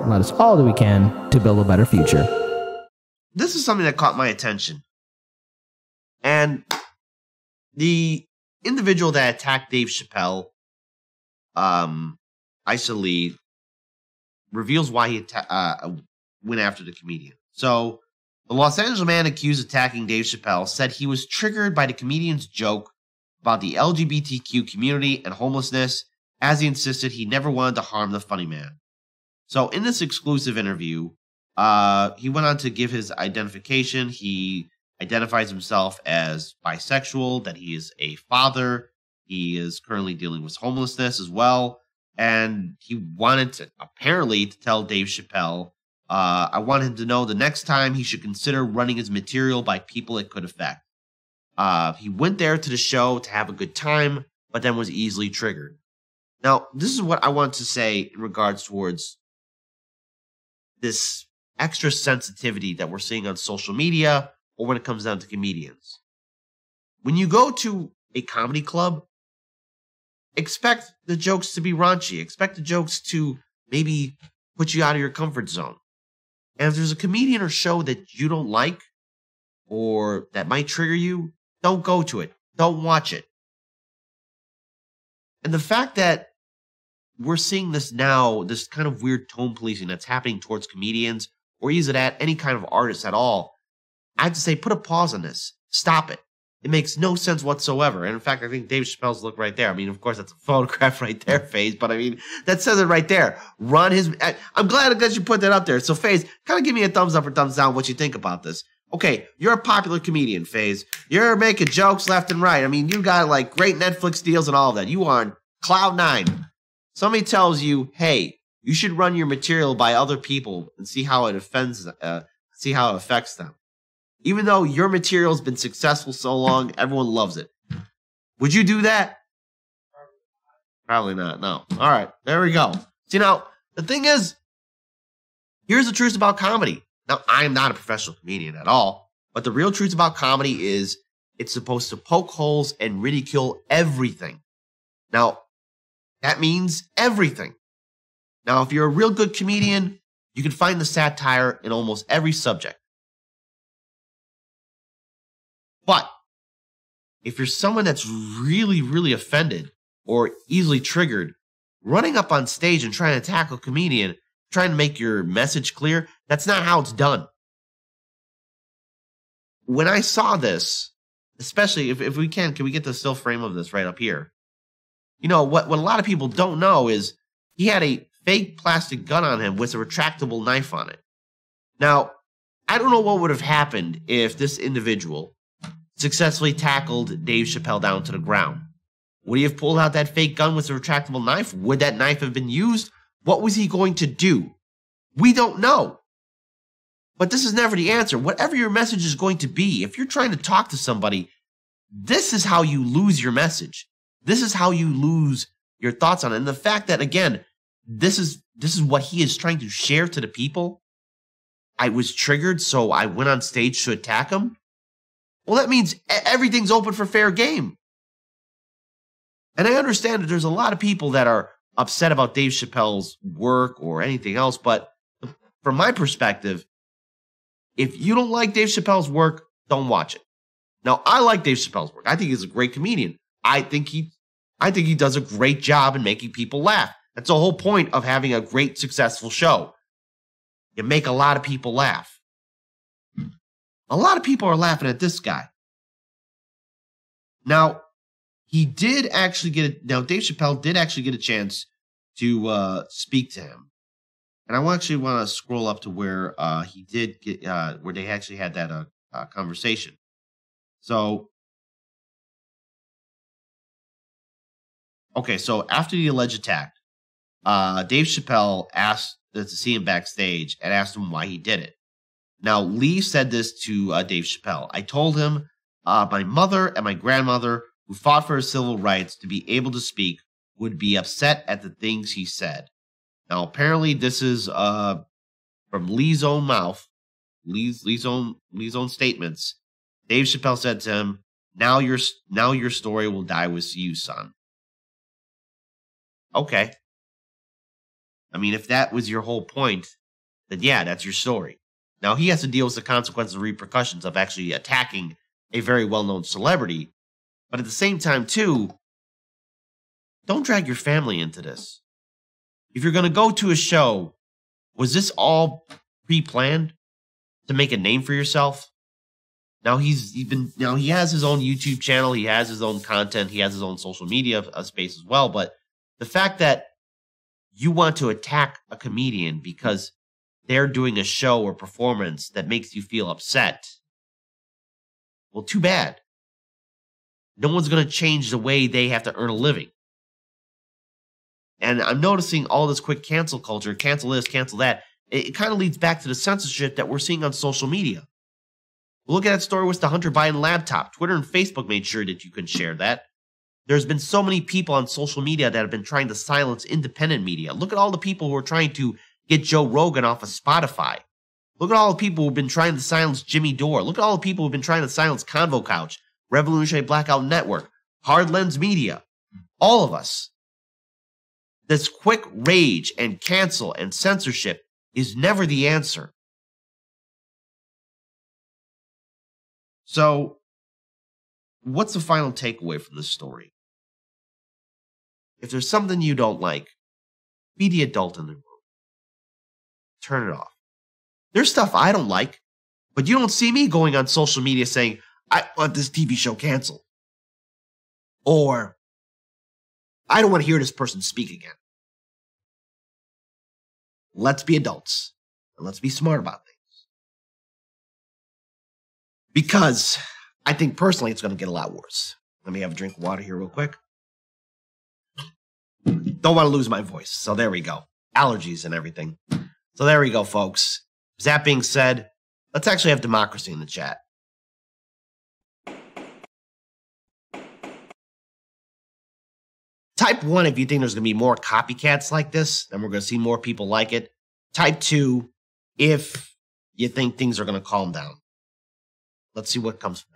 and let us all do we can to build a better future. This is something that caught my attention. And the individual that attacked Dave Chappelle, Isa Lee, reveals why he went after the comedian. So, the Los Angeles man accused of attacking Dave Chappelle said he was triggered by the comedian's joke about the LGBTQ community and homelessness, as he insisted he never wanted to harm the funny man. So, in this exclusive interview, he went on to give his identification. He identifies himself as bisexual, that he is a father. He is currently dealing with homelessness as well. And he wanted to, apparently, to tell Dave Chappelle, I want him to know the next time he should consider running his material by people it could affect. He went there to the show to have a good time, but then was easily triggered. Now, this is what I want to say in regards towards this extra sensitivity that we're seeing on social media or when it comes down to comedians. When you go to a comedy club, expect the jokes to be raunchy. Expect the jokes to maybe put you out of your comfort zone. And if there's a comedian or show that you don't like or that might trigger you, don't go to it. Don't watch it. And the fact that we're seeing this now, this kind of weird tone policing that's happening towards comedians or even at any kind of artist at all, I have to say, put a pause on this. Stop it. It makes no sense whatsoever. And in fact, I think Dave Chappelle's look right there. I mean, of course, that's a photograph right there, FaZe. But I mean, that says it right there. Run his... I'm glad that you put that up there. So, FaZe, kind of give me a thumbs up or thumbs down what you think about this. Okay, you're a popular comedian, FaZe. You're making jokes left and right. I mean, you got, like, great Netflix deals and all of that. You are on cloud nine. Somebody tells you, hey, you should run your material by other people and see how it affects them. Even though your material's been successful so long, everyone loves it. Would you do that? Probably not, no. All right, there we go. See, now, the thing is, here's the truth about comedy. Now, I am not a professional comedian at all, but the real truth about comedy is it's supposed to poke holes and ridicule everything. Now, that means everything. Now, if you're a real good comedian, you can find the satire in almost every subject. But if you're someone that's really, really offended or easily triggered, running up on stage and trying to tackle a comedian, trying to make your message clear, that's not how it's done. When I saw this, especially if we can we get the still frame of this right up here? You know, what a lot of people don't know is he had a fake plastic gun on him with a retractable knife on it. Now, I don't know what would have happened if this individual successfully tackled Dave Chappelle down to the ground. Would he have pulled out that fake gun with a retractable knife? Would that knife have been used? What was he going to do? We don't know. But this is never the answer. Whatever your message is going to be, if you're trying to talk to somebody, this is how you lose your message. This is how you lose your thoughts on it. And the fact that, again, this is what he is trying to share to the people. I was triggered, so I went on stage to attack him. Well, that means everything's open for fair game. And I understand that there's a lot of people that are upset about Dave Chappelle's work or anything else, but from my perspective, if you don't like Dave Chappelle's work, don't watch it. Now, I like Dave Chappelle's work. I think he's a great comedian. I think he does a great job in making people laugh. That's the whole point of having a great, successful show. You make a lot of people laugh. A lot of people are laughing at this guy. Now, Dave Chappelle did actually get a chance to speak to him. And I actually want to scroll up to where he did get, where they actually had that conversation. So, okay, so after the alleged attack, Dave Chappelle asked to see him backstage and asked him why he did it. Now, Lee said this to Dave Chappelle. I told him my mother and my grandmother, who fought for his civil rights to be able to speak, would be upset at the things he said. Now, apparently, this is from Lee's own mouth, Lee's own statements. Dave Chappelle said to him, "Now your story will die with you, son." Okay. I mean, if that was your whole point, then yeah, that's your story. Now, he has to deal with the consequences and repercussions of actually attacking a very well-known celebrity. But at the same time, too, don't drag your family into this. If you're going to go to a show, was this all pre-planned to make a name for yourself? Now he has his own YouTube channel, he has his own content, he has his own social media space as well. But the fact that you want to attack a comedian because they're doing a show or performance that makes you feel upset, well, too bad. No one's going to change the way they have to earn a living. And I'm noticing all this quick cancel culture, cancel this, cancel that. It kind of leads back to the censorship that we're seeing on social media. Look at that story with the Hunter Biden laptop. Twitter and Facebook made sure that you couldn't share that. There's been so many people on social media that have been trying to silence independent media. Look at all the people who are trying to get Joe Rogan off of Spotify. Look at all the people who've been trying to silence Jimmy Dore. Look at all the people who've been trying to silence Convo Couch, Revolutionary Blackout Network, Hard Lens Media. All of us. This quick rage and cancel and censorship is never the answer. So, what's the final takeaway from this story? If there's something you don't like, be the adult in the room. Turn it off. There's stuff I don't like, but you don't see me going on social media saying, I want this TV show canceled. Or, I don't want to hear this person speak again. Let's be adults, and let's be smart about things. Because I think personally it's going to get a lot worse. Let me have a drink of water here real quick. Don't want to lose my voice, so there we go. Allergies and everything. So there we go, folks. That being said, let's actually have democracy in the chat. Type 1 if you think there's going to be more copycats like this, and we're going to see more people like it. Type 2 if you think things are going to calm down. Let's see what comes from that.